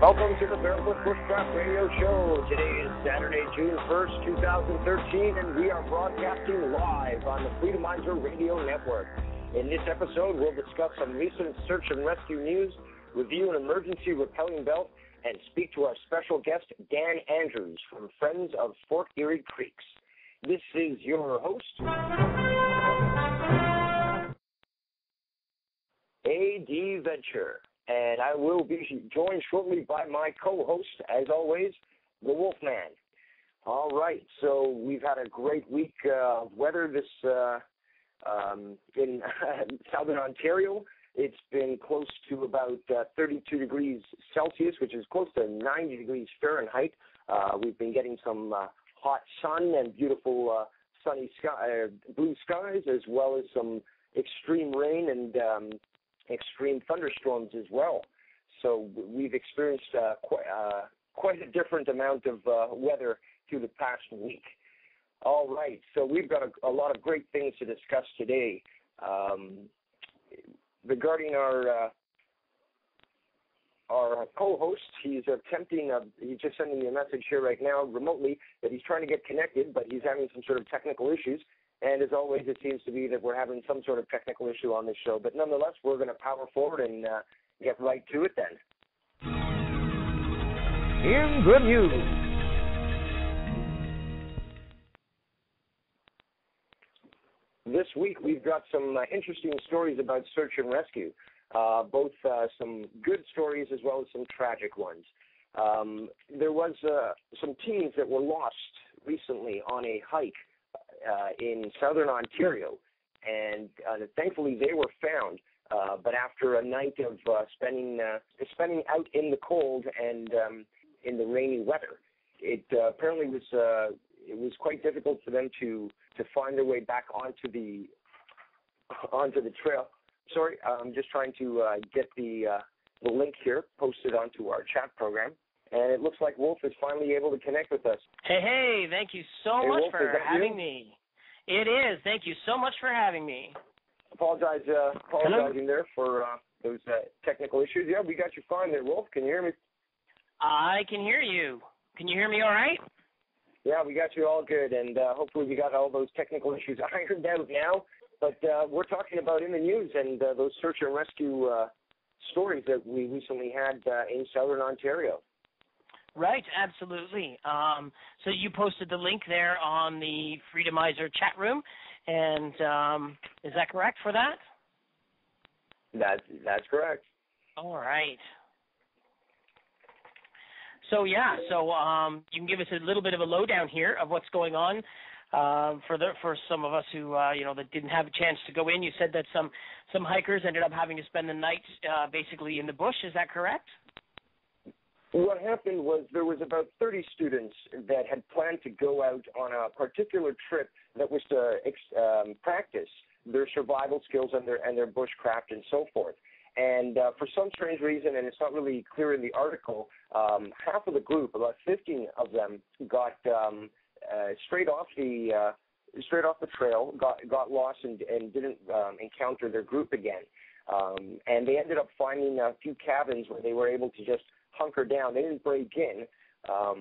Welcome to the Barefoot Bushcraft Radio Show. Today is Saturday, June 1st, 2013, and we are broadcasting live on the Freedomizer Radio Network. In this episode, we'll discuss some recent search and rescue news, review an emergency rappelling belt, and speak to our special guest, Dan Andrews from Friends of Fort Erie Creeks. This is your host, A.D. Venture, and I will be joined shortly by my co-host, as always, the Wolfman. All right, so we've had a great week of weather this in southern Ontario. It's been close to about 32 degrees Celsius, which is close to 90 degrees Fahrenheit. We've been getting some hot sun and beautiful sunny sky, blue skies, as well as some extreme rain and extreme thunderstorms as well. So we've experienced quite a different amount of weather through the past week. All right, so we've got a lot of great things to discuss today. Regarding our co-host, he's just sending me a message here right now remotely that he's trying to get connected, but he's having some sort of technical issues. And as always, it seems to be that we're having some sort of technical issue on this show. But nonetheless, we're going to power forward and get right to it then. In the news. This week, we've got some interesting stories about search and rescue, both some good stories as well as some tragic ones. There was some teens that were lost recently on a hike in southern Ontario, and thankfully they were found. But after a night of spending out in the cold and in the rainy weather, it apparently was quite difficult for them to find their way back onto the trail. Sorry, I'm just trying to get the link here posted onto our chat program. And it looks like Wolf is finally able to connect with us. Hey, thank you so much Wolf, for having me. It is. Thank you so much for having me. Apologizing there for those technical issues. Yeah, we got you fine there, Wolf. Can you hear me? I can hear you. Can you hear me all right? Yeah, we got you all good, and hopefully we got all those technical issues ironed out now. But we're talking about in the news and those search and rescue stories that we recently had in southern Ontario. Right, absolutely. So you posted the link there on the Freedomizer chat room, and is that correct for that? That's correct. All right. So you can give us a little bit of a lowdown here of what's going on for some of us who that didn't have a chance to go in. You said that some hikers ended up having to spend the night basically in the bush. Is that correct? What happened was there was about 30 students that had planned to go out on a particular trip that was to practice their survival skills and their bushcraft and so forth. And for some strange reason, and it's not really clear in the article, half of the group, about 15 of them, got straight off the trail, got lost and didn't encounter their group again. And they ended up finding a few cabins where they were able to just hunker down. They didn't break in,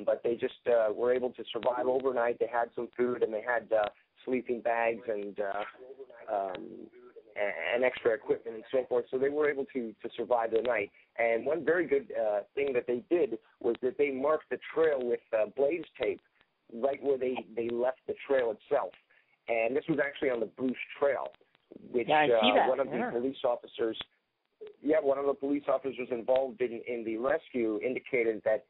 but they just were able to survive overnight. They had some food and they had sleeping bags and extra equipment and so forth. So they were able to survive the night. And one very good thing that they did was that they marked the trail with blaze tape right where they left the trail itself. And this was actually on the Bruce Trail, which one of the police officers. Yeah, one of the police officers involved in the rescue indicated that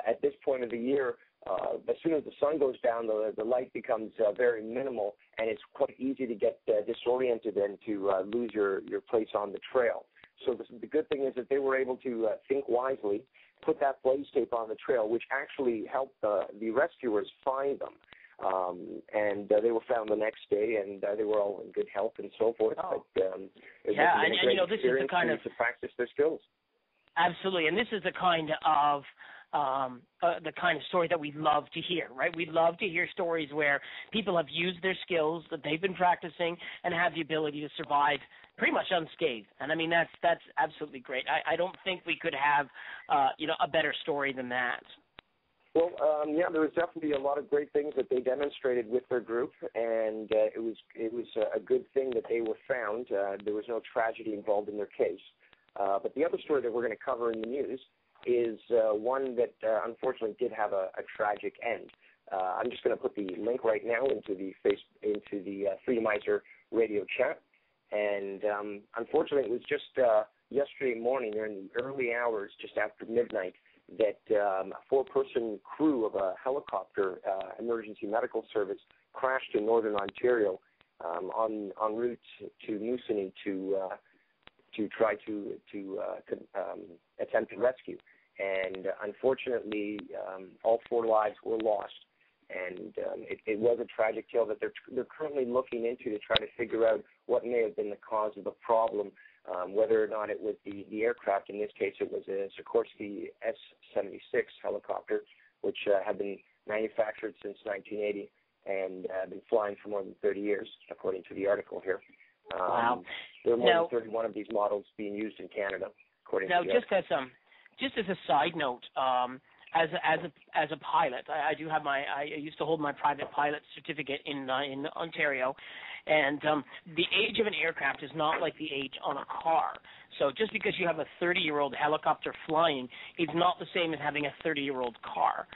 at this point of the year, as soon as the sun goes down, the light becomes very minimal, and it's quite easy to get disoriented and to lose your place on the trail. So the good thing is that they were able to think wisely, put that blaze tape on the trail, which actually helped the rescuers find them. And they were found the next day, and they were all in good health and so forth. Oh. But, this is the kind of to practice their skills. Absolutely, and this is the kind of the kind of story that we love to hear, right? We love to hear stories where people have used their skills that they've been practicing and have the ability to survive pretty much unscathed. And I mean, that's absolutely great. I don't think we could have, a better story than that. Well, there was definitely a lot of great things that they demonstrated with their group, and it was a good thing that they were found. There was no tragedy involved in their case. But the other story that we're going to cover in the news is one that unfortunately did have a tragic end. I'm just going to put the link right now into the Freedomizer radio chat. And unfortunately, it was just yesterday morning, during the early hours, just after midnight, that a 4-person crew of a helicopter emergency medical service crashed in northern Ontario en route to Moosonee to try to attempt to rescue. And unfortunately, all 4 lives were lost. And it was a tragic tale that they're currently looking into to try to figure out what may have been the cause of the problem, whether or not it was the aircraft. In this case, it was a Sikorsky S-76 helicopter, which had been manufactured since 1980 and been flying for more than 30 years, according to the article here. Wow. There are more than 31 of these models being used in Canada, according to the article. Just as a side note, as a pilot, I used to hold my private pilot certificate in Ontario, and the age of an aircraft is not like the age on a car. So just because you have a 30-year-old helicopter flying, it's not the same as having a 30-year-old car.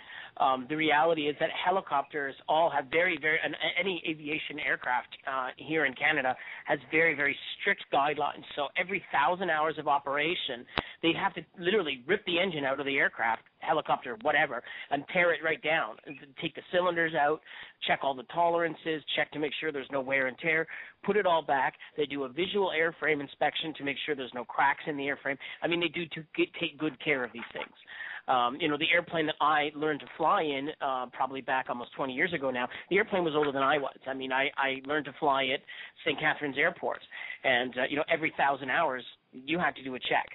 The reality is that helicopters all have any aviation aircraft here in Canada has very, very strict guidelines. So every 1,000 hours of operation, they have to literally rip the engine out of the aircraft, helicopter, whatever, and tear it right down. Take the cylinders out, check all the tolerances, check to make sure there's no wear and tear, put it all back. They do a visual airframe inspection to make sure there's no cracks in the airframe. I mean, they do take good care of these things. The airplane that I learned to fly in, probably back almost 20 years ago now, the airplane was older than I was. I mean, I learned to fly at St. Catharines Airport, and, every 1,000 hours, you had to do a check.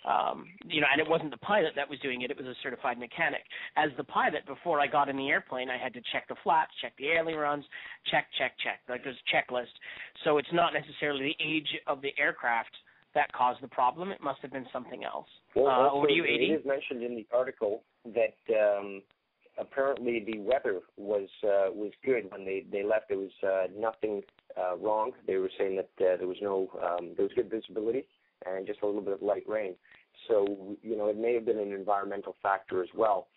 And it wasn't the pilot that was doing it, it was a certified mechanic. As the pilot, before I got in the airplane, I had to check the flaps, check the ailerons, check. Like there's a checklist. So it's not necessarily the age of the aircraft that caused the problem. It must have been something else. Well, over to you, it is mentioned in the article that apparently the weather was good when they left. There was nothing wrong. They were saying that there was good visibility and just a little bit of light rain. So, it may have been an environmental factor as well.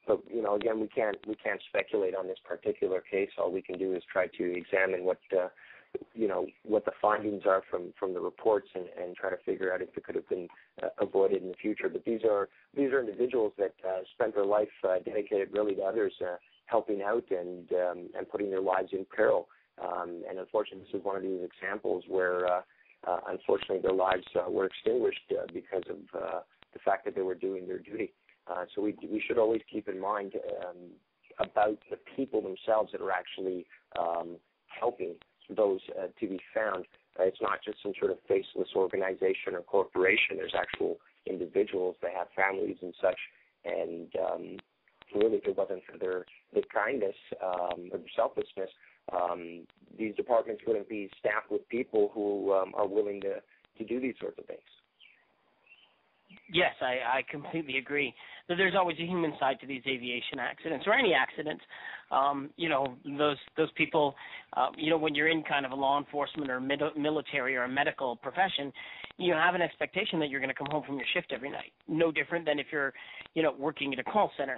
But, again, we can't speculate on this particular case. All we can do is try to examine what the findings are from the reports and try to figure out if it could have been avoided in the future. But these are individuals that spent their life dedicated really to others, helping out and putting their lives in peril. And unfortunately, this is one of these examples where unfortunately their lives were extinguished because of the fact that they were doing their duty. So we should always keep in mind about the people themselves that are actually helping those to be found. It's not just some sort of faceless organization or corporation. There's actual individuals. They have families and such. And really, if it wasn't for their kindness or their selflessness, these departments wouldn't be staffed with people who are willing to do these sorts of things. Yes, I completely agree. There's always a human side to these aviation accidents or any accidents. Those people, when you're in kind of a law enforcement or military or a medical profession, you have an expectation that you're going to come home from your shift every night. No different than if you're, working at a call center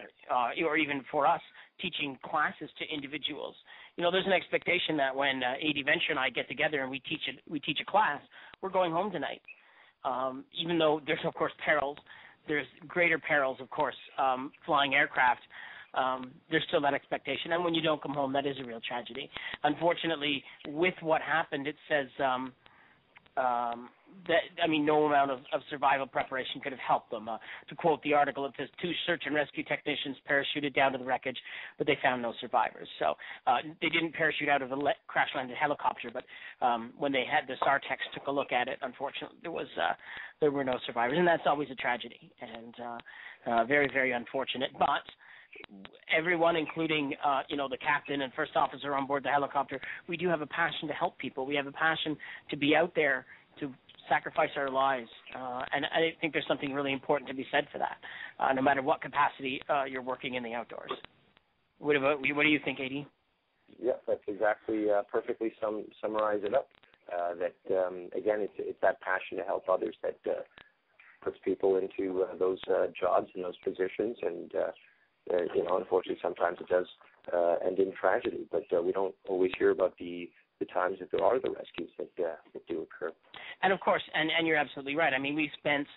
or even for us teaching classes to individuals. There's an expectation that when AD Venture and I get together and we teach a class, we're going home tonight. Even though there's, of course, perils, there's greater perils, of course, flying aircraft, there's still that expectation. And when you don't come home, that is a real tragedy. Unfortunately, with what happened, it says no amount of survival preparation could have helped them. To quote the article, it says 2 search and rescue technicians parachuted down to the wreckage, but they found no survivors. So they didn't parachute out of a crash-landed helicopter, but when they had the SAR techs took a look at it, unfortunately, there were no survivors, and that's always a tragedy, and very, very unfortunate. But everyone, including the captain and first officer on board the helicopter, we do have a passion to help people. We have a passion to be out there to sacrifice our lives, and I think there's something really important to be said for that, no matter what capacity you're working in the outdoors. What do you think, A.D.? Yeah, that's exactly perfectly summarize it up. Again, it's that passion to help others that puts people into those jobs and those positions, and unfortunately, sometimes it does end in tragedy. But we don't always hear about the times that there are the rescues that do occur. And of course, and you're absolutely right. I mean, we spent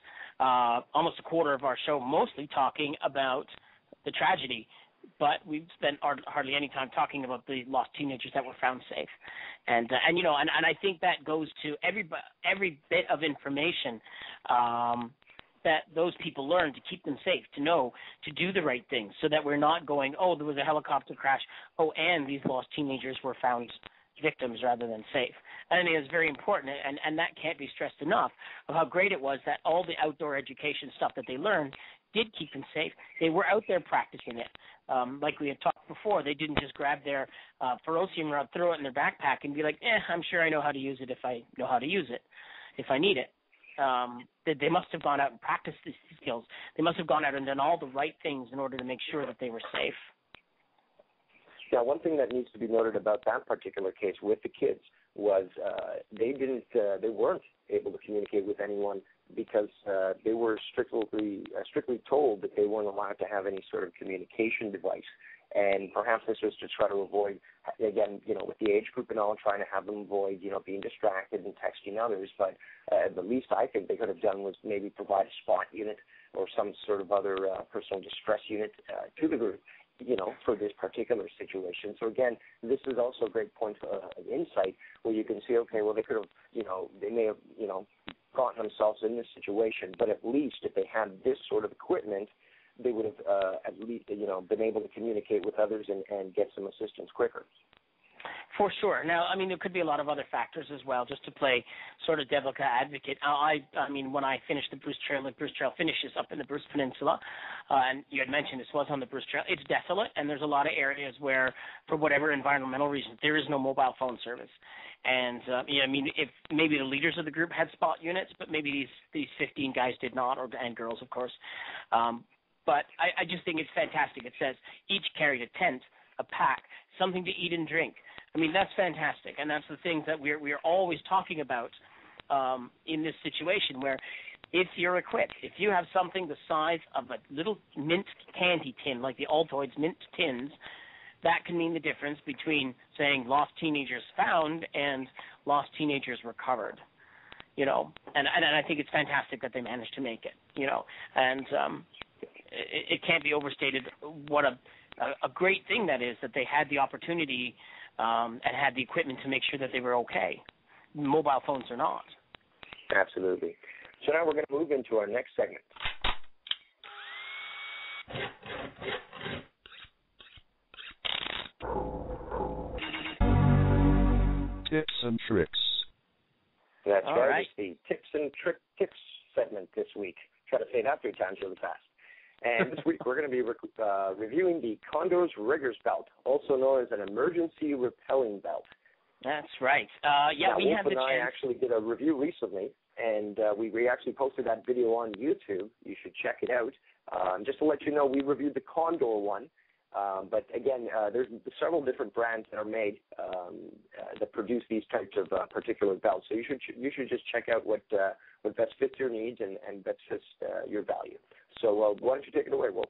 almost a quarter of our show mostly talking about the tragedy, but we've spent hardly any time talking about the lost teenagers that were found safe. And I think that goes to every bit of information that those people learn to keep them safe, to know, to do the right thing, so that we're not going, oh, there was a helicopter crash, oh, and these lost teenagers were found victims rather than safe. I mean, it's very important, and that can't be stressed enough, of how great it was that all the outdoor education stuff that they learned did keep them safe. They were out there practicing it. Like we had talked before, they didn't just grab their ferrocium rod, throw it in their backpack, and be like, I'm sure I know how to use it if I know how to use it, if I need it. They must have gone out and practiced these skills. They must have gone out and done all the right things in order to make sure that they were safe. Now, one thing that needs to be noted about that particular case with the kids was they weren't able to communicate with anyone because they were strictly told that they weren't allowed to have any sort of communication device. And perhaps this was to try to avoid, again, with the age group and all, trying to have them avoid, being distracted and texting others. But the least I think they could have done was maybe provide a spot unit or some sort of other personal distress unit to the group, for this particular situation. So again, this is also a great point of insight where you can see, okay, well, they could have, they may have, gotten themselves in this situation, but at least if they had this sort of equipment, they would have at least, been able to communicate with others and get some assistance quicker. For sure. Now, I mean, there could be a lot of other factors as well, just to play sort of devil's advocate. I mean, when I finished the Bruce Trail, finishes up in the Bruce Peninsula, and you had mentioned this was on the Bruce Trail, it's desolate, and there's a lot of areas where, for whatever environmental reasons, there is no mobile phone service. And, I mean, if maybe the leaders of the group had spot units, but maybe these 15 guys did not, and girls, of course. But I just think it's fantastic. It says each carried a tent, a pack, something to eat and drink. I mean, that's fantastic, and that's the things that we're always talking about in this situation where if you're equipped, if you have something the size of a little mint candy tin, like the Altoids mint tins, that can mean the difference between saying lost teenagers found and lost teenagers recovered. And I think it's fantastic that they managed to make it, and it can't be overstated what a great thing that is, that they had the opportunity and had the equipment to make sure that they were okay. Mobile phones are not. Absolutely. So now we're going to move into our next segment. Tips and tricks. That's All right. right. It's the tips and tips segment this week. Try to say that 3 times really fast. And this week we're going to be reviewing the Condor's Riggers Belt, also known as an emergency repelling belt. That's right. We Wolf have the and I chance. actually did a review recently, and we actually posted that video on YouTube. You should check it out. Just to let you know, we reviewed the Condor one. But again, there's several different brands that are made that produce these types of particular belts. So you should just check out what best fits your needs and best fits your value. So why don't you take it away, Wolf?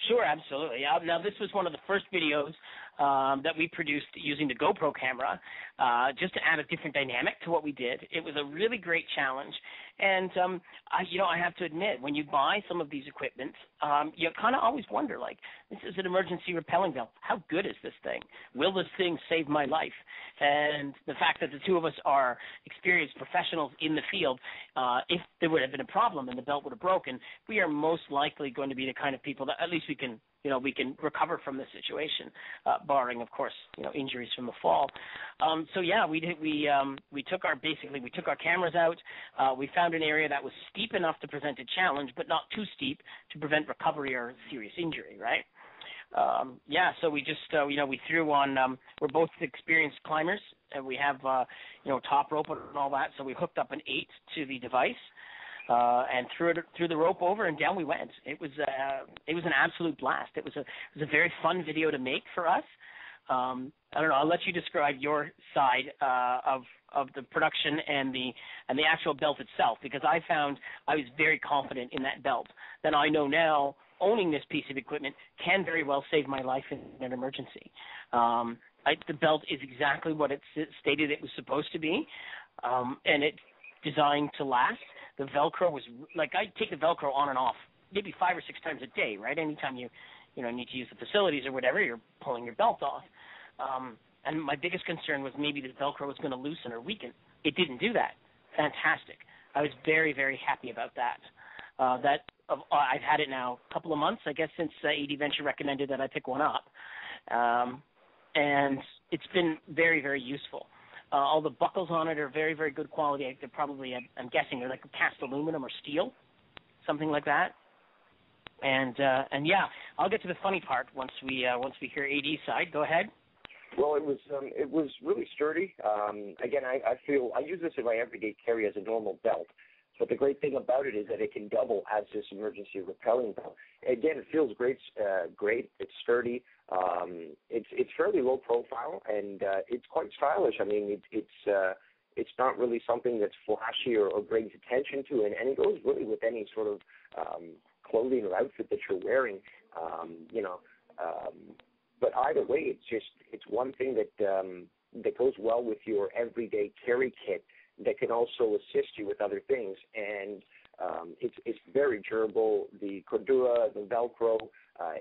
Sure, absolutely. Now, this was one of the first videos that we produced using the GoPro camera, just to add a different dynamic to what we did. It was a really great challenge. And, I have to admit, when you buy some of these equipment, you kind of always wonder, like, this is an emergency rappelling belt. How good is this thing? Will this thing save my life? And the fact that the two of us are experienced professionals in the field, if there would have been a problem and the belt would have broken, we are most likely going to be the kind of people that at least we can recover from this situation, barring, of course, injuries from the fall. We took our cameras out. We found an area that was steep enough to present a challenge, but not too steep to prevent recovery or serious injury, right? So we just, we threw on, we're both experienced climbers, and we have, top rope and all that, so we hooked up an 8 to the device, and threw the rope over, and down we went. It was an absolute blast. It was a very fun video to make for us. I don't know. I'll let you describe your side of the production and the actual belt itself, because I found I was very confident in that belt. Then I know now owning this piece of equipment can very well save my life in an emergency. The belt is exactly what it stated it was supposed to be, and it's designed to last. The Velcro was like, I take the Velcro on and off maybe 5 or 6 times a day, right? Anytime you need to use the facilities or whatever, you're pulling your belt off. And my biggest concern was maybe the Velcro was going to loosen or weaken. It didn't do that. Fantastic. I was very, very happy about that. I've had it now a couple of months, I guess, since AD Venture recommended that I pick one up. And it's been very, very useful. All the buckles on it are very, very good quality. They're probably, I'm guessing, they're like cast aluminum or steel, something like that. And I'll get to the funny part once we hear AD's side. Go ahead. Well, it was really sturdy. Again, I feel I use this in my everyday carry as a normal belt. But the great thing about it is that it can double as this emergency rappelling belt. Again, it feels great. It's sturdy. It's fairly low profile, and it's quite stylish. I mean, it's not really something that's flashy or brings attention to, and it goes really with any sort of clothing or outfit that you're wearing. But either way, it's one thing that goes well with your everyday carry kit that can also assist you with other things, and it's very durable. The Condor, the Velcro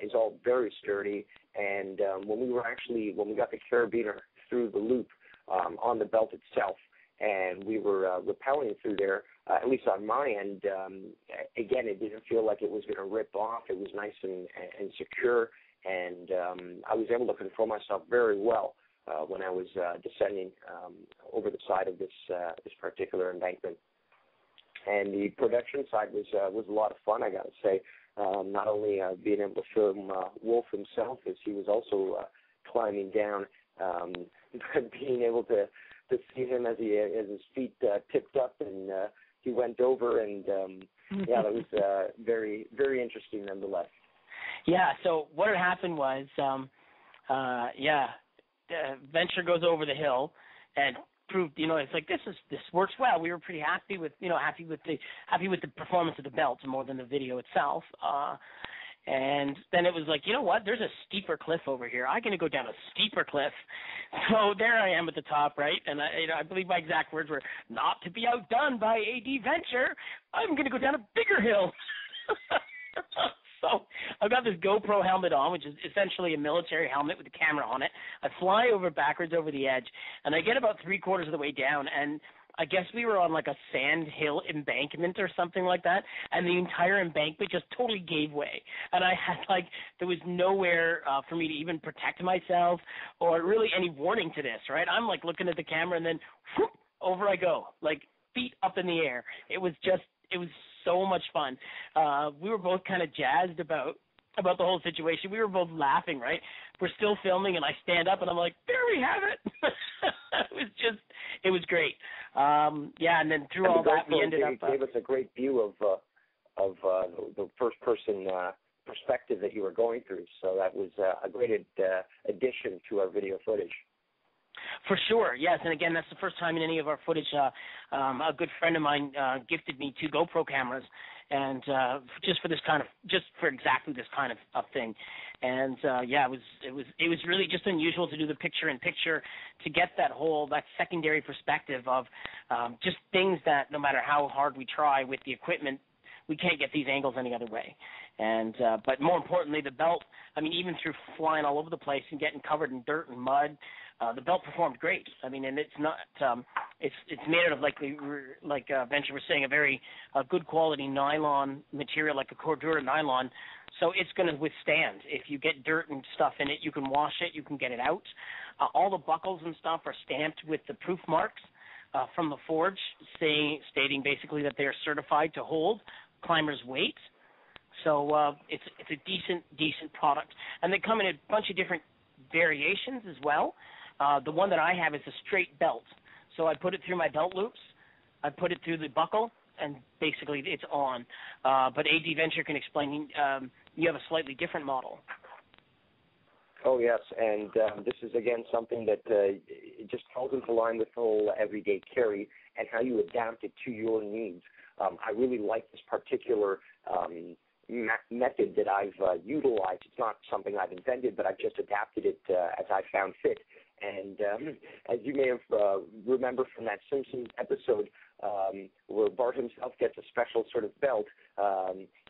is all very sturdy, and when we got the carabiner through the loop on the belt itself, and we were rappelling through there, at least on my end, again, it didn't feel like it was going to rip off. It was nice and secure, and I was able to control myself very well when I was descending over the side of this particular embankment. And the production side was a lot of fun, I got to say. Not only being able to film Wolf himself as he was also climbing down, but being able to see him as his feet tipped up and he went over, and that was very, very interesting nonetheless. Yeah, so what had happened was, Venture goes over the hill and proved, it's like this works well. We were pretty happy with the performance of the belt more than the video itself. And then it was like, you know what? There's a steeper cliff over here. I'm going to go down a steeper cliff. So there I am at the top, right? And I believe my exact words were, "Not to be outdone by AD Venture, I'm going to go down a bigger hill." So I've got this GoPro helmet on, which is essentially a military helmet with a camera on it. I fly backwards over the edge, and I get about 3/4 of the way down, and I guess we were on like a sand hill embankment or something like that, and the entire embankment just totally gave way. And I had there was nowhere for me to even protect myself or really any warning to this, right? I'm looking at the camera, and then whoop, over I go, feet up in the air. It was so much fun. We were both kind of jazzed about the whole situation. We were both laughing, right? We're still filming, and I stand up, and I'm like, there we have it. It was great. And then through all that, we ended up... It gave us a great view of the first-person perspective that you were going through, so that was a great addition to our video footage. For sure, yes. And again, that's the first time in any of our footage. A good friend of mine gifted me 2 GoPro cameras, and just for exactly this kind of thing. And it was really just unusual to do the picture-in-picture, to get that secondary perspective of just things that no matter how hard we try with the equipment, we can't get these angles any other way. And but more importantly, the belt, I mean, even through flying all over the place and getting covered in dirt and mud, the belt performed great. I mean, and it's not, it's made out of, like Venture was saying, a very good quality nylon material, like a Condor nylon. So it's going to withstand. If you get dirt and stuff in it, you can wash it, you can get it out. All the buckles and stuff are stamped with the proof marks from the forge, stating basically that they are certified to hold climbers' weight. So it's a decent product, and they come in a bunch of different variations as well. The one that I have is a straight belt, so I put it through my belt loops, I put it through the buckle, and basically it's on. But AD Venture can explain. You have a slightly different model. Oh, yes, and this is, again, something that it just falls into line with the whole everyday carry and how you adapt it to your needs. I really like this particular method that I've utilized. It's not something I've invented, but I've just adapted it as I found fit. And as you may have remember from that Simpsons episode where Bart himself gets a special sort of belt,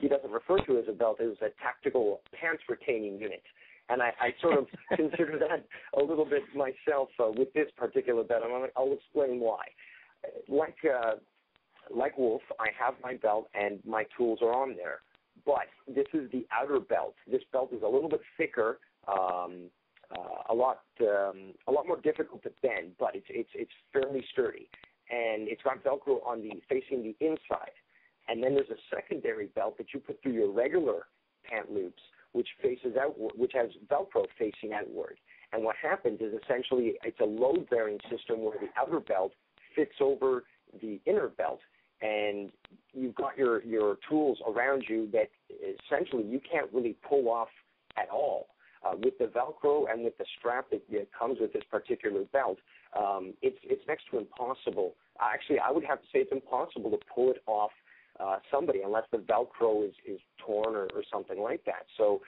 he doesn't refer to it as a belt. It was a tactical pants retaining unit. And I sort of consider that a little bit myself with this particular belt, and I'll explain why. Like Wolf, I have my belt and my tools are on there. But this is the outer belt. This belt is a little bit thicker, a lot more difficult to bend, but it's fairly sturdy, and it's got Velcro facing the inside. And then there's a secondary belt that you put through your regular pant loops, which faces outward, which has Velcro facing outward. And what happens is essentially it's a load-bearing system where the outer belt fits over the inner belt, and you've got your tools around you that essentially you can't really pull off at all. With the Velcro and with the strap that comes with this particular belt, it's next to impossible. Actually, I would have to say it's impossible to pull it off somebody unless the Velcro is torn or something like that. So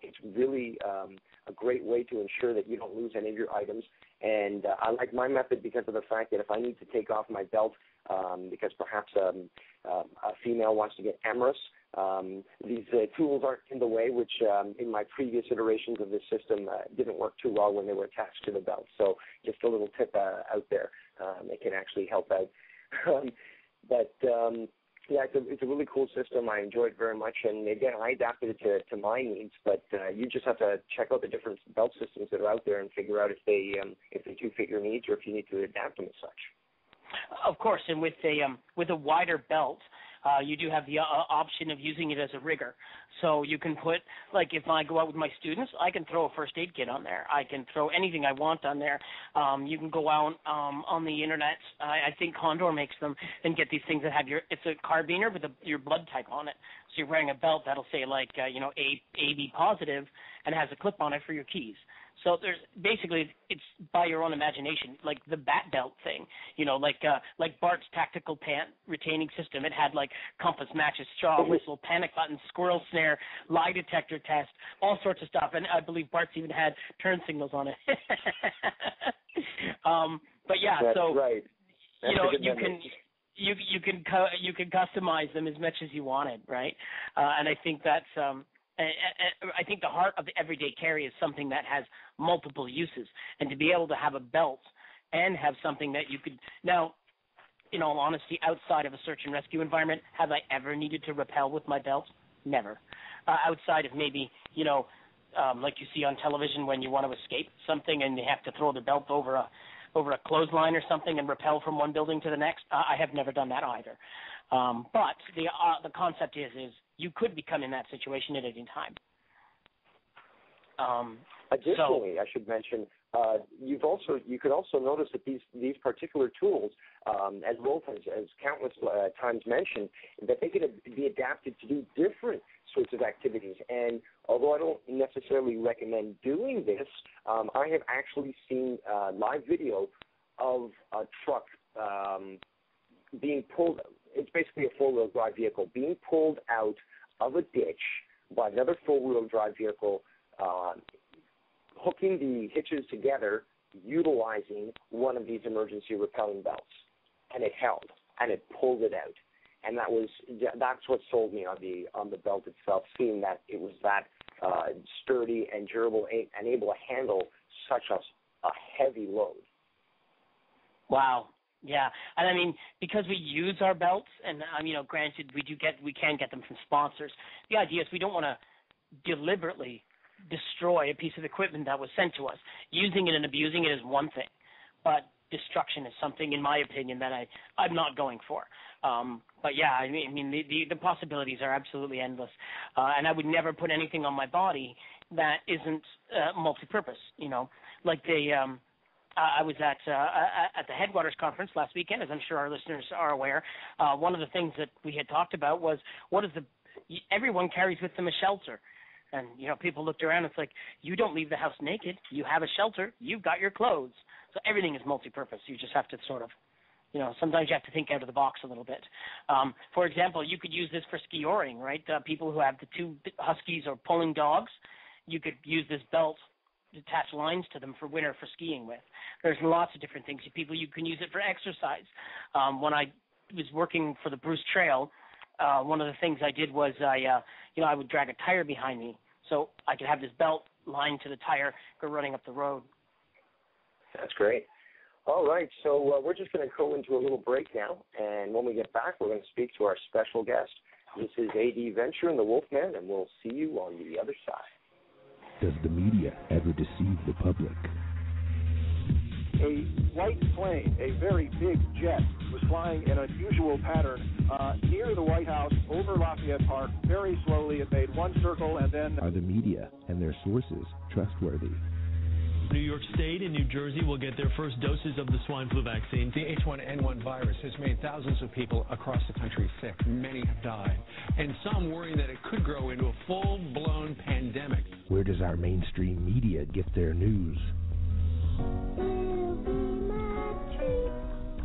it's really a great way to ensure that you don't lose any of your items. And I like my method because of the fact that if I need to take off my belt because perhaps a female wants to get amorous, these tools aren't in the way, which in my previous iterations of this system didn't work too well when they were attached to the belt. So just a little tip out there. It can actually help out. Yeah, it's a really cool system. I enjoy it very much, and again, I adapted it to my needs. But you just have to check out the different belt systems that are out there and figure out if they do fit your needs or if you need to adapt them as such. Of course, and with a wider belt, you do have the option of using it as a rigger. So you can put, like if I go out with my students, I can throw a first aid kit on there. I can throw anything I want on there. You can go out on the internet. I think Condor makes them, and get these things that have it's a carbiner with your blood type on it. So you're wearing a belt that'll say like AB positive, and has a clip on it for your keys. So there's basically, it's by your own imagination, like the bat belt thing, like Bart's tactical pant retaining system. It had like compass, matches, straw, whistle, panic button, squirrel snare, lie detector test, all sorts of stuff. And I believe Bart's even had turn signals on it. But yeah, that's so right. That's you can customize them as much as you wanted, right? And I think that's. I think the heart of the everyday carry is something that has multiple uses, and to be able to have a belt and have something that you could now, in all honesty, outside of a search and rescue environment, have I ever needed to rappel with my belt? Never. Outside of maybe, like you see on television when you want to escape something and you have to throw the belt over a clothesline or something and rappel from one building to the next. I have never done that either. But the concept is you could become in that situation at any time. Additionally, I should mention, you could also notice that these particular tools, as Wolf has countless times mentioned, that they could be adapted to do different sorts of activities. And although I don't necessarily recommend doing this, I have actually seen live video of a truck being pulled. It's basically a four-wheel drive vehicle being pulled out of a ditch by another four-wheel drive vehicle, hooking the hitches together, utilizing one of these emergency repelling belts, and it held, and it pulled it out, and that's what sold me on the belt itself, seeing that it was that sturdy and durable and able to handle such a heavy load. Wow. Yeah, and I mean, because we use our belts, and granted, we can get them from sponsors. The idea is we don't want to deliberately destroy a piece of equipment that was sent to us. Using it and abusing it is one thing, but destruction is something, in my opinion, that I'm not going for. But yeah, I mean, the possibilities are absolutely endless, and I would never put anything on my body that isn't multi-purpose. Like I was at the Headwaters Conference last weekend, as I'm sure our listeners are aware. One of the things that we had talked about was everyone carries with them a shelter. And, people looked around, it's like, you don't leave the house naked. You have a shelter. You've got your clothes. So everything is multi-purpose. You just have to sort of, sometimes you have to think out of the box a little bit. For example, you could use this for ski-oring, right? People who have the two huskies or pulling dogs, you could use this belt, attach lines to them for winter for skiing with. There's lots of different things. You can use it for exercise. When I was working for the Bruce Trail, one of the things I did was I would drag a tire behind me so I could have this belt lined to the tire, go running up the road. That's great. All right, so we're just going to go into a little break now, and when we get back, we're going to speak to our special guest. This is A.D. Venture and the Wolfman, and we'll see you on the other side. Does the media ever deceive the public? A white plane, a very big jet, was flying in an unusual pattern near the White House over Lafayette Park. Very slowly, it made one circle and then... Are the media and their sources trustworthy? New York State and New Jersey will get their first doses of the swine flu vaccine. The H1N1 virus has made thousands of people across the country sick. Many have died. And some worrying that it could grow into a full-blown pandemic. Where does our mainstream media get their news?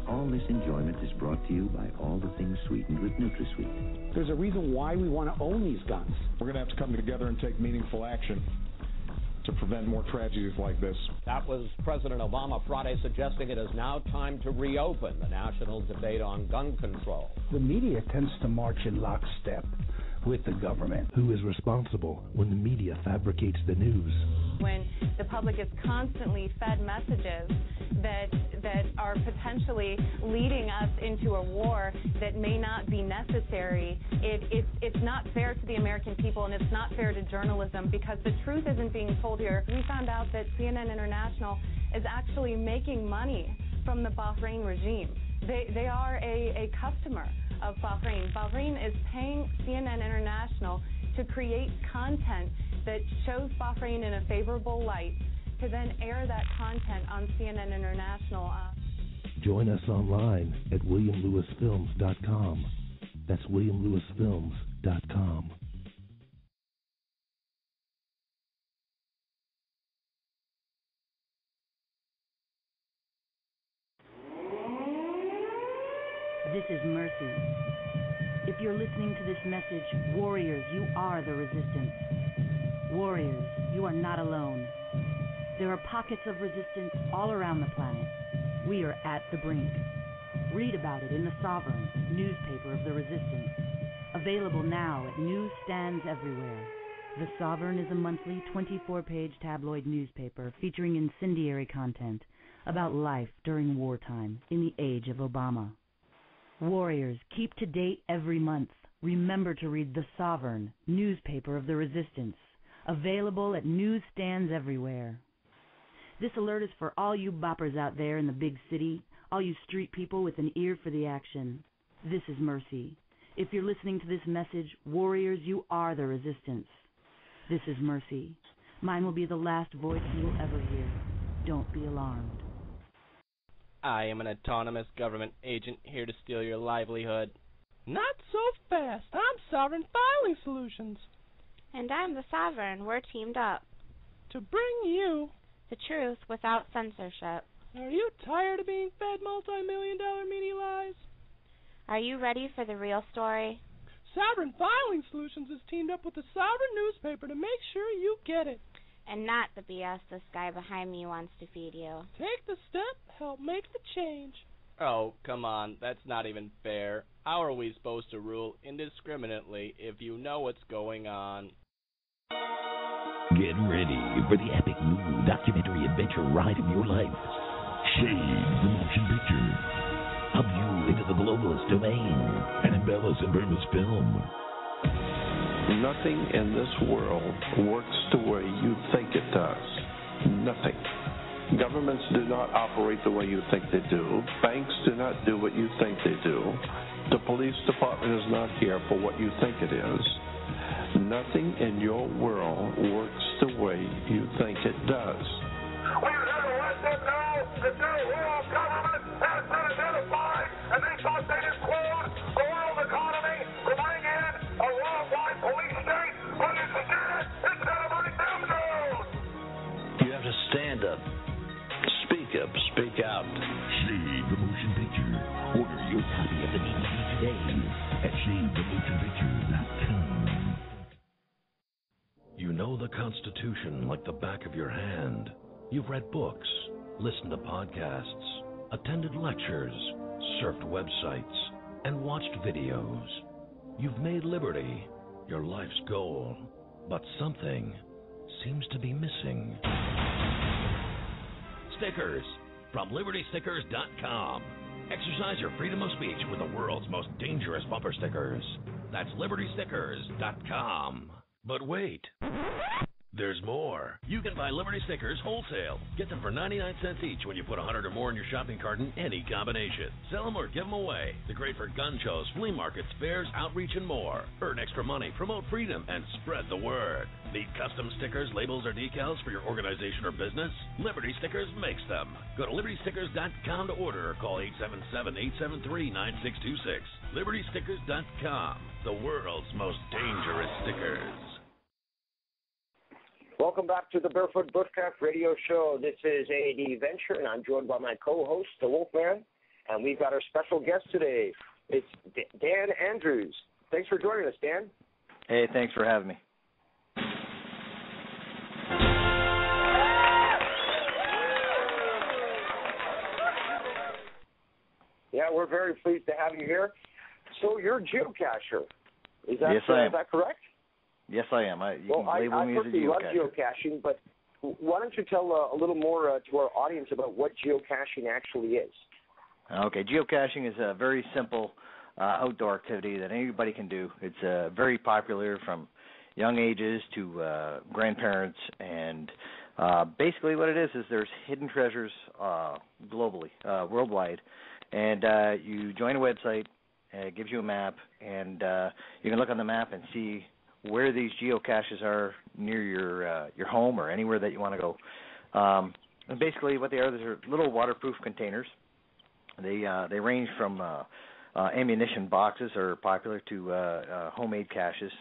All this enjoyment is brought to you by all the things sweetened with NutraSweet. There's a reason why we want to own these guns. We're going to have to come together and take meaningful action to prevent more tragedies like this. That was President Obama Friday suggesting it is now time to reopen the national debate on gun control. The media tends to march in lockstep with the government. Who is responsible when the media fabricates the news? When the public is constantly fed messages that are potentially leading us into a war that may not be necessary, it's not fair to the American people, and it's not fair to journalism, because the truth isn't being told here. We found out that CNN International is actually making money from the Bahrain regime. They are a customer of Bahrain. Bahrain is paying CNN International to create content that shows Bahrain in a favorable light, to then air that content on CNN International. Join us online at WilliamLewisFilms.com. That's WilliamLewisFilms.com. This is Mercy. If you're listening to this message, warriors, you are the resistance. Warriors, you are not alone. There are pockets of resistance all around the planet. We are at the brink. Read about it in The Sovereign, newspaper of the resistance. Available now at newsstands everywhere. The Sovereign is a monthly 24-page tabloid newspaper featuring incendiary content about life during wartime in the age of Obama. Warriors, keep to date every month. Remember to read The Sovereign, newspaper of the resistance. Available at newsstands everywhere. This alert is for all you boppers out there in the big city, all you street people with an ear for the action. This is Mercy. If you're listening to this message, warriors, you are the resistance. This is Mercy. Mine will be the last voice you will ever hear. don't be alarmed. I am an autonomous government agent here to steal your livelihood. Not so fast. I'm Sovereign Filing Solutions. And I'm the Sovereign. We're teamed up to bring you the truth without censorship. Are you tired of being fed multi-million-dollar media lies? Are you ready for the real story? Sovereign Filing Solutions has teamed up with the Sovereign newspaper to make sure you get it. And not the BS this guy behind me wants to feed you. Take the step, help make the change. Oh, come on, that's not even fair. How are we supposed to rule indiscriminately if you know what's going on? Get ready for the epic new documentary adventure ride of your life. Shade the Motion Picture. A view into the globalist domain and embellish and Burma's film. Nothing in this world works the way you think it does. Nothing. Governments do not operate the way you think they do. Banks do not do what you think they do. The police department is not here for what you think it is. Nothing in your world works the way you think it does. We have to let them know that their world government has been identified, and they thought they'd include the world economy to bring in a worldwide police state, but instead it's going to bring them down. You have to stand up, speak up, speak out. Shade the Motion Picture. Order your copy of the DVD today at ShadeTheMotionPicture.com. You know the Constitution like the back of your hand. You've read books, listened to podcasts, attended lectures, surfed websites, and watched videos. You've made liberty your life's goal, but something seems to be missing. Stickers from LibertyStickers.com. Exercise your freedom of speech with the world's most dangerous bumper stickers. That's LibertyStickers.com. But wait, there's more. You can buy Liberty Stickers wholesale. Get them for 99 cents each when you put 100 or more in your shopping cart in any combination. Sell them or give them away. They're great for gun shows, flea markets, fairs, outreach, and more. Earn extra money, promote freedom, and spread the word. Need custom stickers, labels, or decals for your organization or business? Liberty Stickers makes them. Go to LibertyStickers.com to order or call 877-873-9626. LibertyStickers.com, the world's most dangerous stickers. Welcome back to the Barefoot Bushcraft radio show. This is AAD Venture, and I'm joined by my co-host, the Wolfman, and we've got our special guest today. It's Dan Andrews. Thanks for joining us, Dan. Hey, thanks for having me. Yeah, we're very pleased to have you here. So you're a geocacher. Is that, yes, I am. Is that correct? Yes, I am. You can label me as a personally love geocacher. geocaching, but why don't you tell a little more to our audience about what geocaching actually is? Okay, geocaching is a very simple outdoor activity that anybody can do. It's very popular from young ages to grandparents, and basically what it is there's hidden treasures globally, worldwide, and you join a website, it gives you a map, and you can look on the map and see where these geocaches are near your home or anywhere that you want to go. And basically what they are, they're little waterproof containers. They range from ammunition boxes are popular to homemade caches,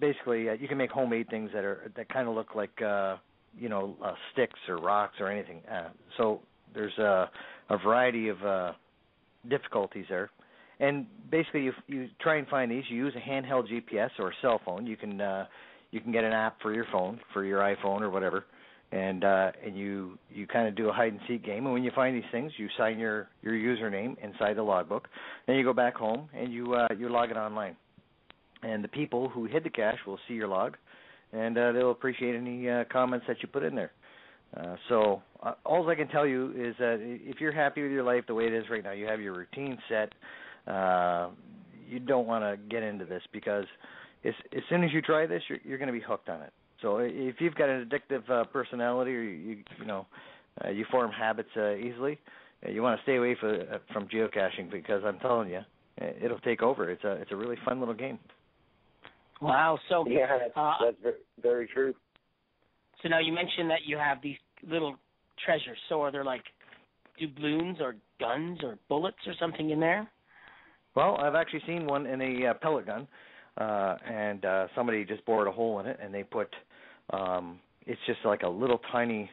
basically you can make homemade things that kind of look like sticks or rocks or anything. So there's a variety of difficulties there, and basically you try and find these. You use a handheld GPS or a cell phone. You can get an app for your phone, for your iPhone or whatever, and you kind of do a hide and seek game. And when you find these things, you sign your username inside the logbook. Then you go back home and you log it online. And the people who hid the cache will see your log, and they'll appreciate any comments that you put in there. So all I can tell you is that if you're happy with your life the way it is right now, you have your routine set, you don't want to get into this because as soon as you try this, you're going to be hooked on it. So if you've got an addictive personality or you form habits easily, you want to stay away from geocaching because I'm telling you, it'll take over. It's a really fun little game. Wow. So yeah, that's very, very true. So now you mentioned that you have these little treasures. So are there like doubloons or guns or bullets or something in there? Well, I've actually seen one in a pellet gun, and somebody just bored a hole in it, and they put it's just like a little tiny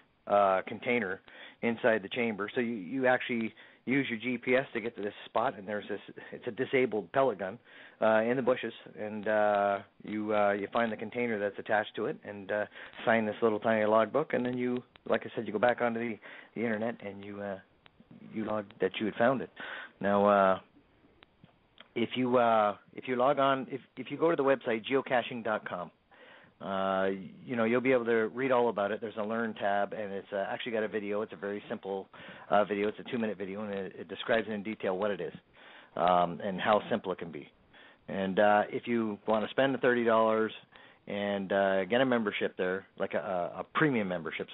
container inside the chamber. So you actually use your GPS to get to this spot, and it's a disabled pellet gun in the bushes, and you find the container that's attached to it, and sign this little tiny logbook, and then you, like I said, you go back onto the internet and you log that you had found it. Now, if you log on, if you go to the website geocaching.com, you'll be able to read all about it. There's a Learn tab, and it's actually got a video. It's a very simple video. It's a 2-minute video, and it describes in detail what it is and how simple it can be. And if you want to spend the $30 and get a membership there, like a premium membership,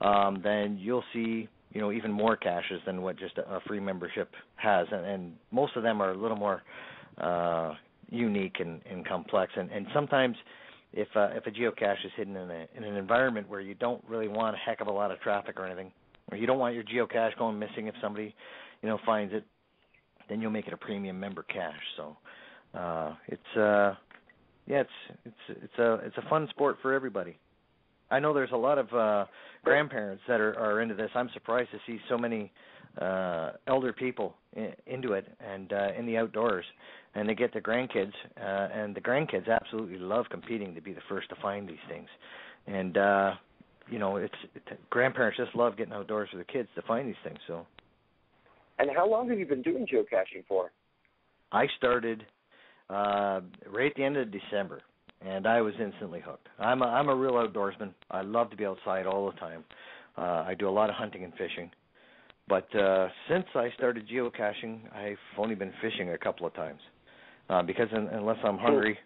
then you'll see even more caches than what just a free membership has, and most of them are a little more unique and complex, and sometimes. If a geocache is hidden in an environment where you don't really want a heck of a lot of traffic or anything, or you don't want your geocache going missing if somebody, finds it, then you'll make it a premium member cache. So it's a fun sport for everybody. I know there's a lot of grandparents that are into this. I'm surprised to see so many elder people into it and in the outdoors. And they get their grandkids, and the grandkids absolutely love competing to be the first to find these things. And grandparents just love getting outdoors with the kids to find these things. So. And how long have you been doing geocaching for? I started right at the end of December, and I was instantly hooked. I'm a real outdoorsman. I love to be outside all the time. I do a lot of hunting and fishing. But since I started geocaching, I've only been fishing a couple of times. Because unless I'm hungry,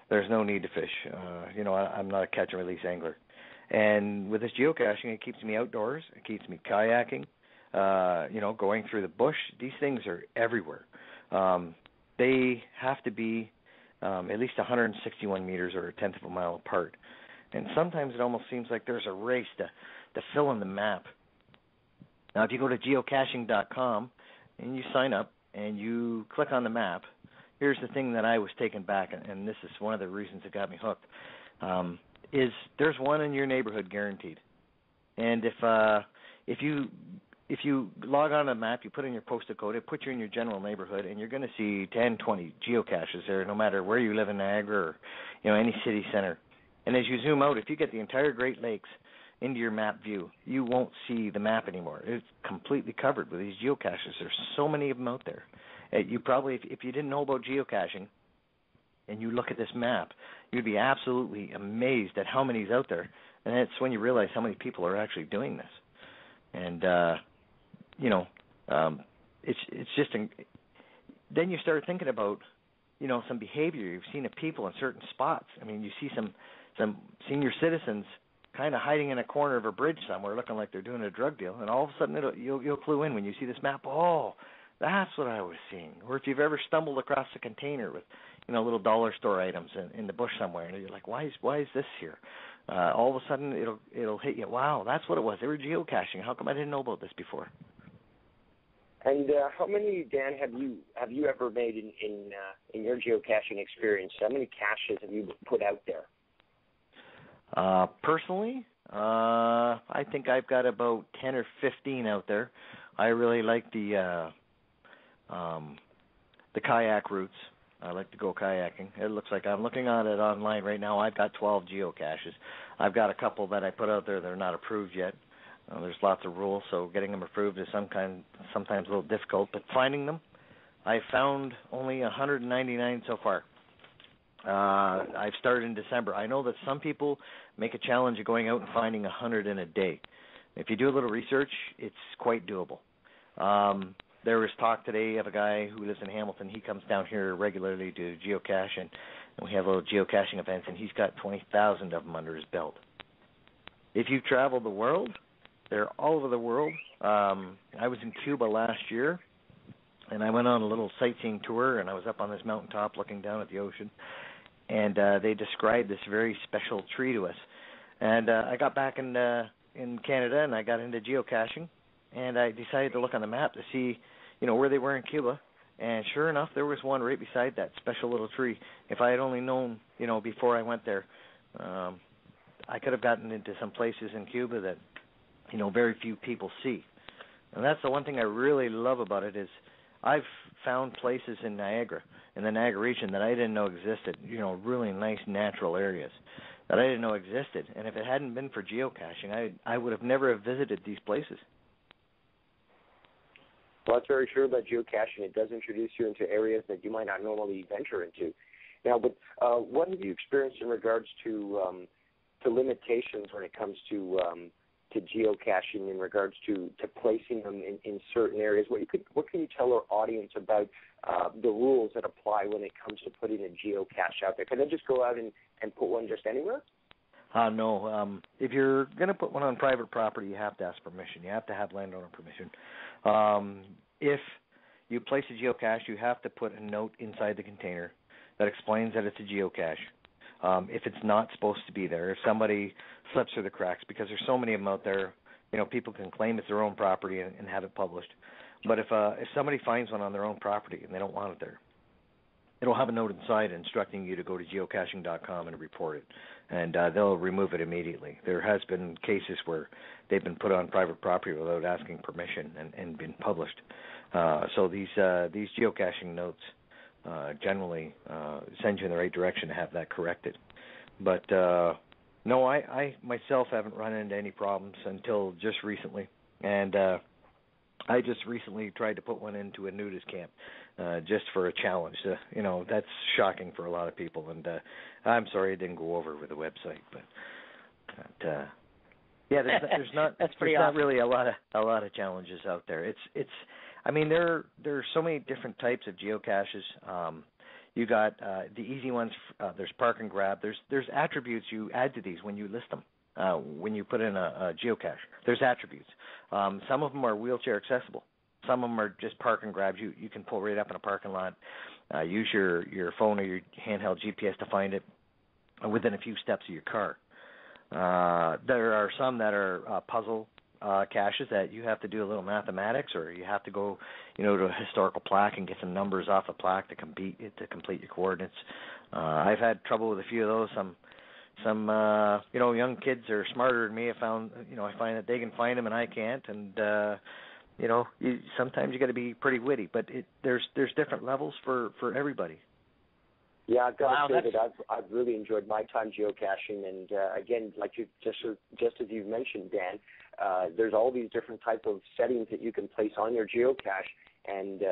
there's no need to fish. I'm not a catch and release angler. And with this geocaching, it keeps me outdoors. It keeps me kayaking, going through the bush. These things are everywhere. They have to be at least 161 meters or a tenth of a mile apart. And sometimes it almost seems like there's a race to fill in the map. Now, if you go to geocaching.com and you sign up and you click on the map, here's the thing that I was taken back, and this is one of the reasons it got me hooked, is there's one in your neighborhood guaranteed. And if you log on to the map, you put in your postal code, it puts you in your general neighborhood, and you're going to see 10, 20 geocaches there, no matter where you live in Niagara or any city center. And as you zoom out, if you get the entire Great Lakes into your map view, you won't see the map anymore. It's completely covered with these geocaches. There's so many of them out there. You probably, if you didn't know about geocaching and you look at this map, you'd be absolutely amazed at how many is out there. And that's when you realize how many people are actually doing this. And, it's just, then you start thinking about, some behavior you've seen of people in certain spots. I mean, you see some senior citizens kind of hiding in a corner of a bridge somewhere looking like they're doing a drug deal, and all of a sudden you'll clue in when you see this map, oh, that's what I was seeing. Or if you've ever stumbled across a container with, little dollar store items in the bush somewhere, and you're like, why is this here? All of a sudden it'll hit you. Wow, that's what it was. They were geocaching. How come I didn't know about this before? And how many, Dan, have you ever made in your geocaching experience? How many caches have you put out there? Personally, I think I've got about 10 or 15 out there. I really like the kayak routes. I like to go kayaking. It looks like I'm looking at it online right now. I've got 12 geocaches. I've got a couple that I put out there that are not approved yet. There's lots of rules, so getting them approved is sometimes a little difficult. But finding them, I've found only 199 so far. I've started in December. I know that some people make a challenge of going out and finding 100 in a day. If you do a little research, it's quite doable. There was talk today of a guy who lives in Hamilton. He comes down here regularly to geocache, and we have little geocaching events, and he's got 20,000 of them under his belt. If you travel the world, they're all over the world. I was in Cuba last year, and I went on a little sightseeing tour, and I was up on this mountaintop looking down at the ocean. and they described this very special tree to us. And I got back in Canada, and I got into geocaching, and I decided to look on the map to see, where they were in Cuba. And sure enough, there was one right beside that special little tree. If I had only known, before I went there, I could have gotten into some places in Cuba that, very few people see. And that's the one thing I really love about it is I've found places in Niagara, in the Niagara region, that I didn't know existed, really nice natural areas that I didn't know existed. And if it hadn't been for geocaching, I would have never have visited these places. Well, that's very true about geocaching. It does introduce you into areas that you might not normally venture into. Now, but what have you experienced in regards to limitations when it comes to geocaching in regards to placing them in certain areas? What can you tell our audience about the rules that apply when it comes to putting a geocache out there? Can they just go out and put one just anywhere? No. If you're going to put one on private property, you have to ask permission. You have to have landowner permission. If you place a geocache, you have to put a note inside the container that explains that it's a geocache. If it's not supposed to be there, if somebody slips through the cracks, because there's so many of them out there, people can claim it's their own property and have it published. But if somebody finds one on their own property and they don't want it there, it'll have a note inside instructing you to go to geocaching.com and report it, and they'll remove it immediately. There has been cases where they've been put on private property without asking permission and been published. So these geocaching notes generally send you in the right direction to have that corrected. But no, I myself haven't run into any problems until just recently, and I just recently tried to put one into a nudist camp just for a challenge. That's shocking for a lot of people, and I'm sorry it didn't go over with the website, but yeah, there's not That's there's awesome. not really a lot of challenges out there. I mean, there are so many different types of geocaches. You got the easy ones. There's park and grab. There's attributes you add to these when you list them. When you put in a geocache, there's attributes. Some of them are wheelchair accessible. Some of them are just park and grabs. You can pull right up in a parking lot, use your phone or your handheld GPS to find it within a few steps of your car. There are some that are puzzle caches that you have to do a little mathematics, or you have to go, to a historical plaque and get some numbers off the plaque to complete your coordinates. I've had trouble with a few of those. Some young kids are smarter than me. I find that they can find them and I can't, and sometimes you got to be pretty witty. But there's different levels for everybody. Yeah, I've got to say that I've really enjoyed my time geocaching, and again, like you just as you mentioned, Dan, there's all these different type of settings that you can place on your geocache and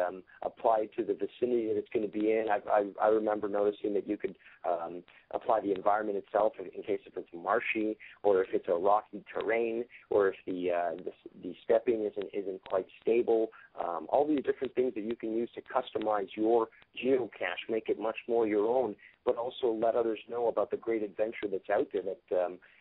apply to the vicinity that it's going to be in. I remember noticing that you could apply the environment itself in case if it's marshy, or if it's a rocky terrain, or if the stepping isn't quite stable. All these different things that you can use to customize your geocache, make it much more your own, but also let others know about the great adventure that's out there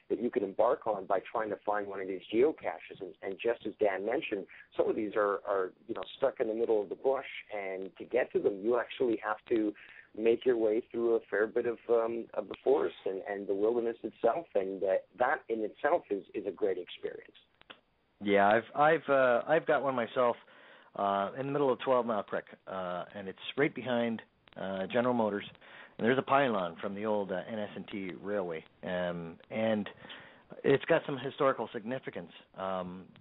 that you can embark on by trying to find one of these geocaches. And just as Dan mentioned, some of these are stuck in the middle of the bush, and to get to them, you actually have to make your way through a fair bit of the forest and the wilderness itself, and that in itself is a great experience. Yeah, I've got one myself in the middle of 12 Mile Creek, and it's right behind General Motors. And there's a pylon from the old NS&T railway, and it's got some historical significance.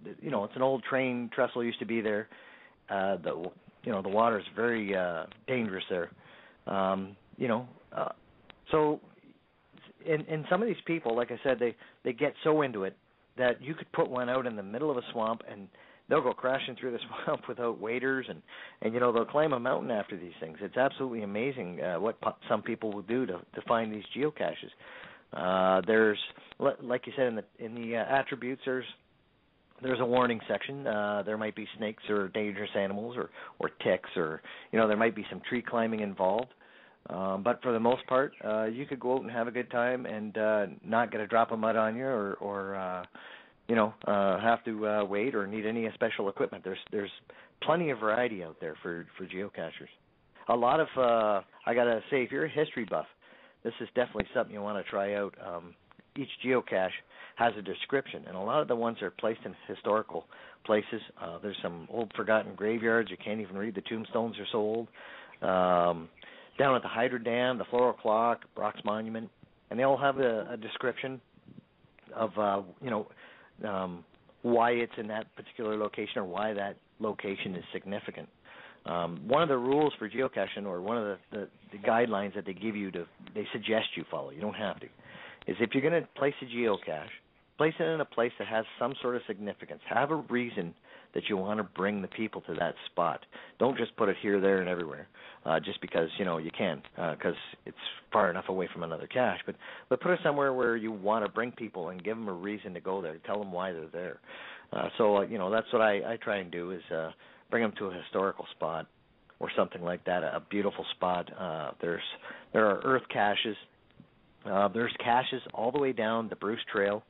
It's an old train trestle used to be there. The water is very dangerous there. So and some of these people, like I said, they get so into it that you could put one out in the middle of a swamp and they'll go crashing through the swamp without waders, and they'll climb a mountain after these things. It's absolutely amazing what some people will do to find these geocaches. There's, like you said, in the attributes, there's a warning section. There might be snakes or dangerous animals or ticks, or there might be some tree climbing involved. But for the most part, you could go out and have a good time and not get a drop of mud on you, or have to wait or need any special equipment. There's plenty of variety out there for geocachers. A lot of, I got to say, if you're a history buff, this is definitely something you want to try out. Each geocache has a description, and a lot of the ones are placed in historical places. There's some old forgotten graveyards. You can't even read the tombstones; they're so old. Down at the Hydro Dam, the Floral Clock, Brock's Monument, and they all have a description of why it's in that particular location or why that location is significant. One of the rules for geocaching, or one of the guidelines that they give you they suggest you follow, you don't have to, is if you're going to place a geocache, place it in a place that has some sort of significance. Have a reason that you want to bring the people to that spot. Don't just put it here, there, and everywhere, just because you can, because it's far enough away from another cache. But put it somewhere where you want to bring people and give them a reason to go there. Tell them why they're there. So that's what I try and do is bring them to a historical spot or something like that, a beautiful spot. There are earth caches. There's caches all the way down the Bruce Trail.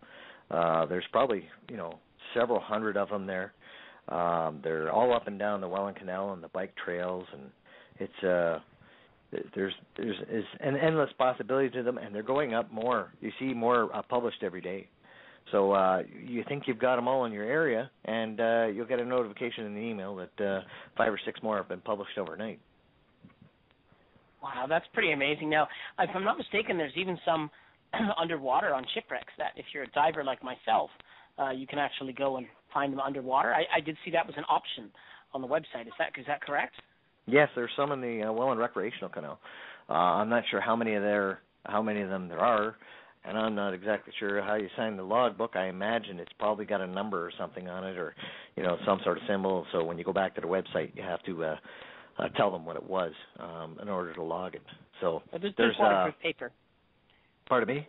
There's probably several hundred of them there. They're all up and down the Welland Canal and the bike trails, and it's there's an endless possibility to them, and they're going up more. You see more published every day. So you think you've got them all in your area, and you'll get a notification in the email that 5 or 6 more have been published overnight. Wow, that's pretty amazing. Now, if I'm not mistaken, there's even some underwater on shipwrecks that if you're a diver like myself, you can actually go and find them underwater. I did see that was an option on the website. Is that correct? Yes, there's some in the Welland Recreational Canal. I'm not sure how many of them there are, and I'm not exactly sure how you sign the logbook. I imagine it's probably got a number or something on it, or some sort of symbol. So when you go back to the website, you have to tell them what it was in order to log it. So there's waterproof paper. Pardon me?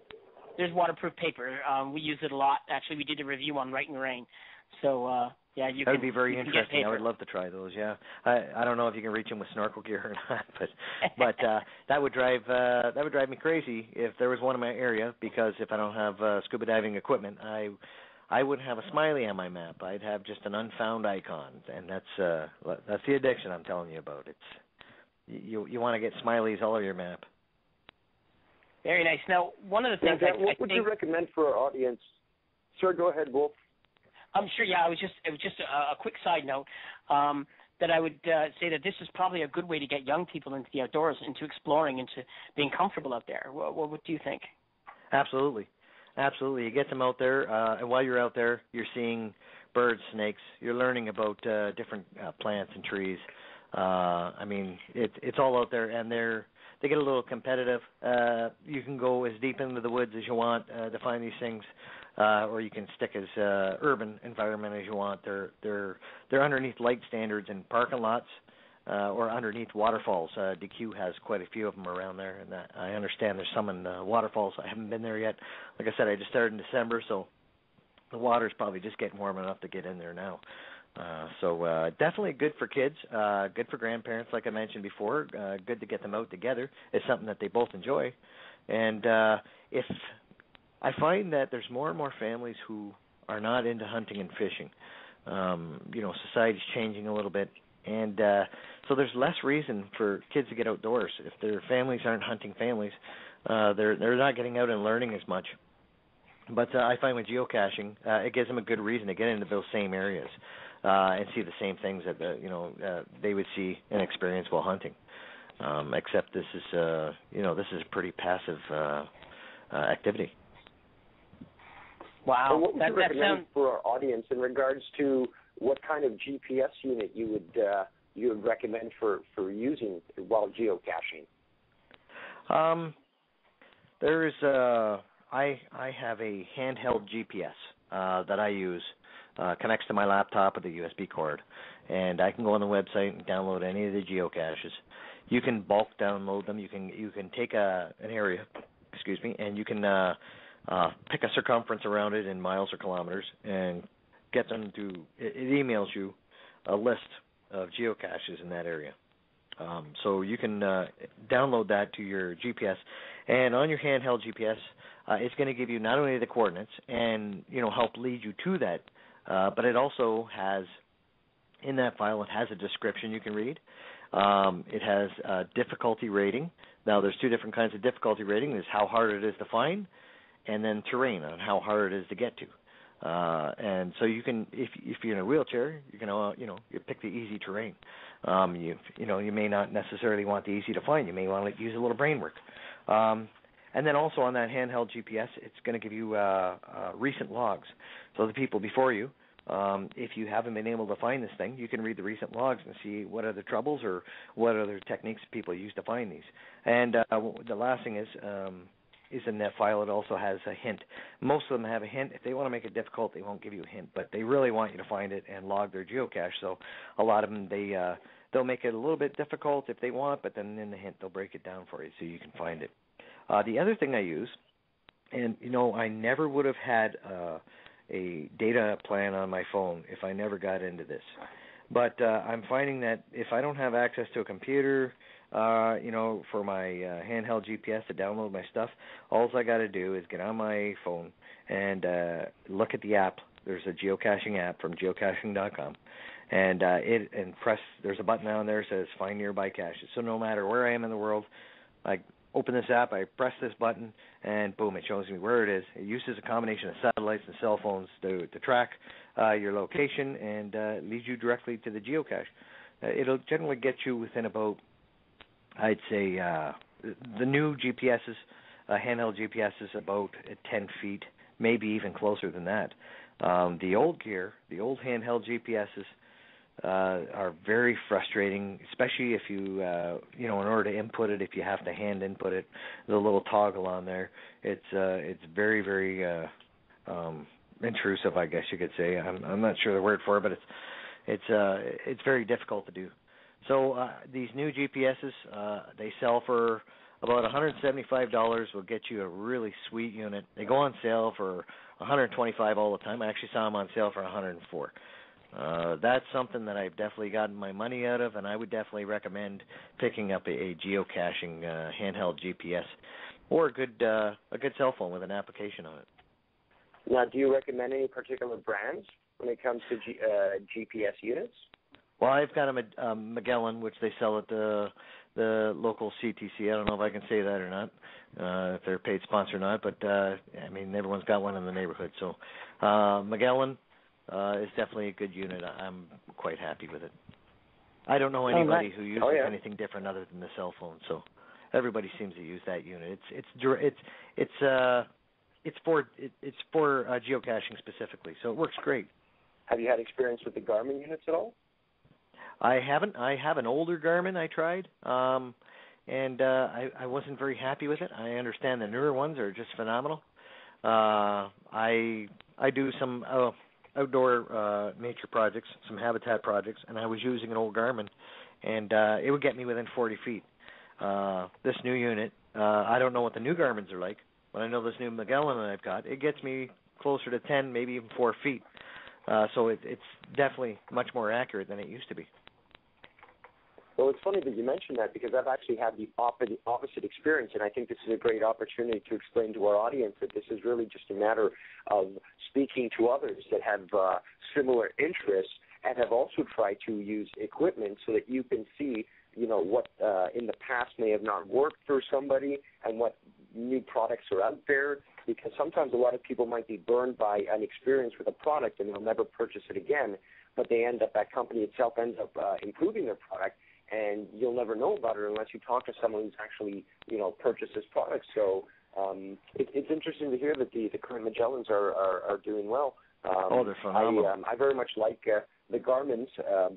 There's waterproof paper. We use it a lot. Actually, we did a review on Right and Rain. So that would be very interesting. I would love to try those. Yeah, I don't know if you can reach them with snorkel gear or not, but that would drive me crazy if there was one in my area, because if I don't have scuba diving equipment, I wouldn't have a smiley on my map. I'd have just an unfound icon, and that's the addiction I'm telling you about. It's you want to get smileys all over your map. Very nice. Now, one of the things what would you recommend for our audience? Sir, go ahead, Wolf. Sure. Yeah, it was just a quick side note that I would say that this is probably a good way to get young people into the outdoors, into exploring, into being comfortable out there. What do you think? Absolutely. You get them out there, and while you're out there, you're seeing birds, snakes. You're learning about different plants and trees. It's all out there, and they get a little competitive. You can go as deep into the woods as you want to find these things, or you can stick as urban environment as you want. They're underneath light standards in parking lots or underneath waterfalls. DQ has quite a few of them around there, and I understand there's some in waterfalls. I haven't been there yet. Like I said, I just started in December, so the water's probably just getting warm enough to get in there now. So definitely good for kids, good for grandparents, like I mentioned before. Good to get them out together. It's something that they both enjoy. And if I find that there's more and more families who are not into hunting and fishing. Society's changing a little bit, and so there's less reason for kids to get outdoors. If their families aren't hunting families, they're not getting out and learning as much. But I find with geocaching, it gives them a good reason to get into those same areas and see the same things that they would see and experience while hunting. Except this is a pretty passive activity. Wow. And what would you recommend for our audience in regards to what kind of GPS unit you would recommend for using while geocaching? I have a handheld GPS that I use. Connects to my laptop with a USB cord, and I can go on the website and download any of the geocaches. You can bulk download them. You can take an area, and you can pick a circumference around it in miles or kilometers and get them to. It emails you a list of geocaches in that area. So you can download that to your GPS, and on your handheld GPS, it's going to give you not only the coordinates and help lead you to that. But it also has, in that file, it has a description you can read. It has a difficulty rating. Now, there's two different kinds of difficulty rating. There's how hard it is to find, and then terrain, on how hard it is to get to. And so you can, if you're in a wheelchair, you can, you pick the easy terrain. You may not necessarily want the easy to find. You may want to use a little brain work. And then also on that handheld GPS, it's going to give you recent logs. So the people before you, if you haven't been able to find this thing, you can read the recent logs and see what are the troubles or what other techniques people use to find these. And the last thing is in that file, it also has a hint. Most of them have a hint. If they want to make it difficult, they won't give you a hint, but they really want you to find it and log their geocache. So a lot of them, they'll make it a little bit difficult if they want, but then in the hint, they'll break it down for you so you can find it. The other thing I use, and, I never would have had a data plan on my phone if I never got into this. But I'm finding that if I don't have access to a computer, for my handheld GPS to download my stuff, all I got to do is get on my phone and look at the app. There's a geocaching app from geocaching.com, and press. There's a button down there that says Find Nearby Caches. So no matter where I am in the world, I open this app, I press this button, and boom, it shows me where it is. It uses a combination of satellites and cell phones to track your location and leads you directly to the geocache. It'll generally get you within about, I'd say, the new GPSs, handheld GPSs, about 10 feet, maybe even closer than that. The old gear, the old handheld GPSs, are very frustrating, especially if you, in order to input it, if you have to hand input it, the little toggle on there, it's very, very intrusive, I guess you could say. I'm not sure the word for it, but it's very difficult to do. So these new GPSs, they sell for about $175. Will get you a really sweet unit. They go on sale for $125 all the time. I actually saw them on sale for $104. That's something that I've definitely gotten my money out of, and I would definitely recommend picking up a geocaching handheld GPS or a good cell phone with an application on it. Now, do you recommend any particular brands when it comes to GPS units? Well, I've got a Magellan, which they sell at the local CTC. I don't know if I can say that or not, if they're a paid sponsor or not, but everyone's got one in the neighborhood. So Magellan is definitely a good unit. I'm quite happy with it. I don't know anybody who uses anything different other than the cell phone, so everybody seems to use that unit. It's for geocaching specifically, so it works great. Have you had experience with the Garmin units at all? I haven't. I have an older Garmin I tried, and I wasn't very happy with it. I understand the newer ones are just phenomenal. I do some outdoor nature projects, some habitat projects, and I was using an old Garmin, and it would get me within 40 feet. This new unit, I don't know what the new Garmins are like, but I know this new Magellan that I've got, it gets me closer to 10, maybe even 4 feet. So it's definitely much more accurate than it used to be. Well, it's funny that you mentioned that because I've actually had the opposite experience, and I think this is a great opportunity to explain to our audience that this is really just a matter of speaking to others that have similar interests and have also tried to use equipment so that you can see, what in the past may have not worked for somebody and what new products are out there. Because sometimes a lot of people might be burned by an experience with a product and they'll never purchase it again, but that company itself ends up improving their product, and you'll never know about it unless you talk to someone who's actually, purchased this product. So it's interesting to hear that the current Magellans are doing well. They're phenomenal. I very much like the Garmins,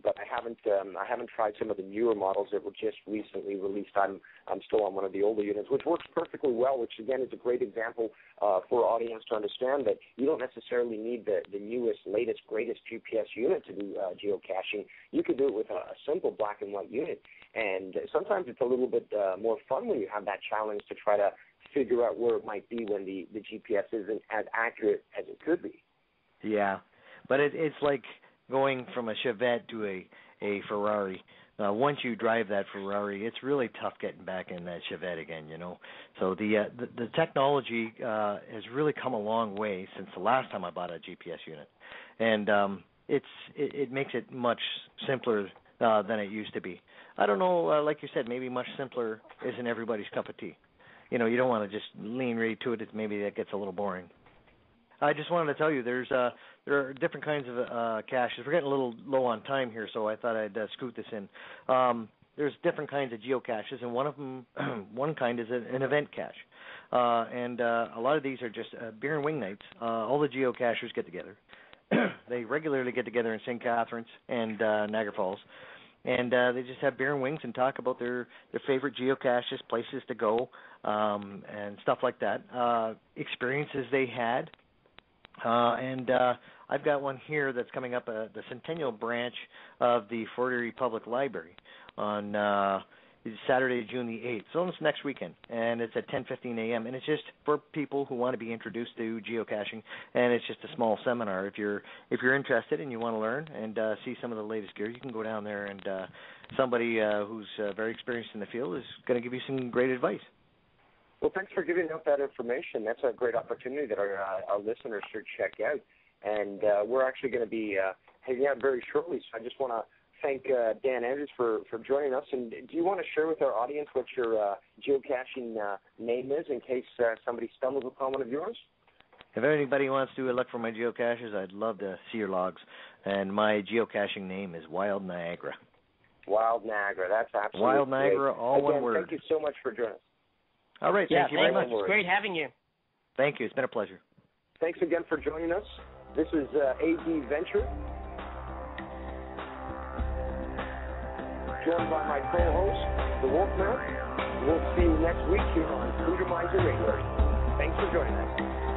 but I haven't tried some of the newer models that were just recently released. I'm still on one of the older units, which works perfectly well, which again is a great example for our audience to understand that you don't necessarily need the newest, latest, greatest GPS unit to do geocaching. You could do it with a simple black and white unit, and sometimes it's a little bit more fun when you have that challenge to try to figure out where it might be when the GPS isn't as accurate as it could be. Yeah, but it's like going from a Chevette to a Ferrari. Once you drive that Ferrari, it's really tough getting back in that Chevette again, So the technology has really come a long way since the last time I bought a GPS unit, and it makes it much simpler than it used to be. I don't know, like you said, maybe much simpler isn't everybody's cup of tea. You know, you don't want to just lean right to it. Maybe that gets a little boring. I just wanted to tell you there are different kinds of caches. We're getting a little low on time here, so I thought I'd scoot this in. There's different kinds of geocaches, and one of them, one kind is an event cache. And a lot of these are just beer and wing nights. All the geocachers get together. They regularly get together in St. Catharines and Niagara Falls. And they just have beer and wings and talk about their favorite geocaches, places to go, and stuff like that, experiences they had. And I've got one here that's coming up, the Centennial branch of the Fort Erie Public Library on Saturday, June the 8th. So it's next weekend, and it's at 10:15 a.m. And it's just for people who want to be introduced to geocaching, and it's just a small seminar. If you're interested and you want to learn and see some of the latest gear, you can go down there, and somebody who's very experienced in the field is going to give you some great advice. Well, thanks for giving out that information. That's a great opportunity that our listeners should check out. And we're actually going to be heading out very shortly, so I just want to thank Dan Andrews for joining us. And do you want to share with our audience what your geocaching name is in case somebody stumbles upon one of yours? If anybody wants to look for my geocaches, I'd love to see your logs. And my geocaching name is Wild Niagara. Wild Niagara. That's absolutely Wild Niagara, great. all Again, one word. Thank you so much for joining us. All right, thank you very much. It's great having you. Thank you. It's been a pleasure. Thanks again for joining us. This is AZ Venture, joined by my co-host, the Wolfman. We'll see you next week here on Freedomizer Radio. Thanks for joining us.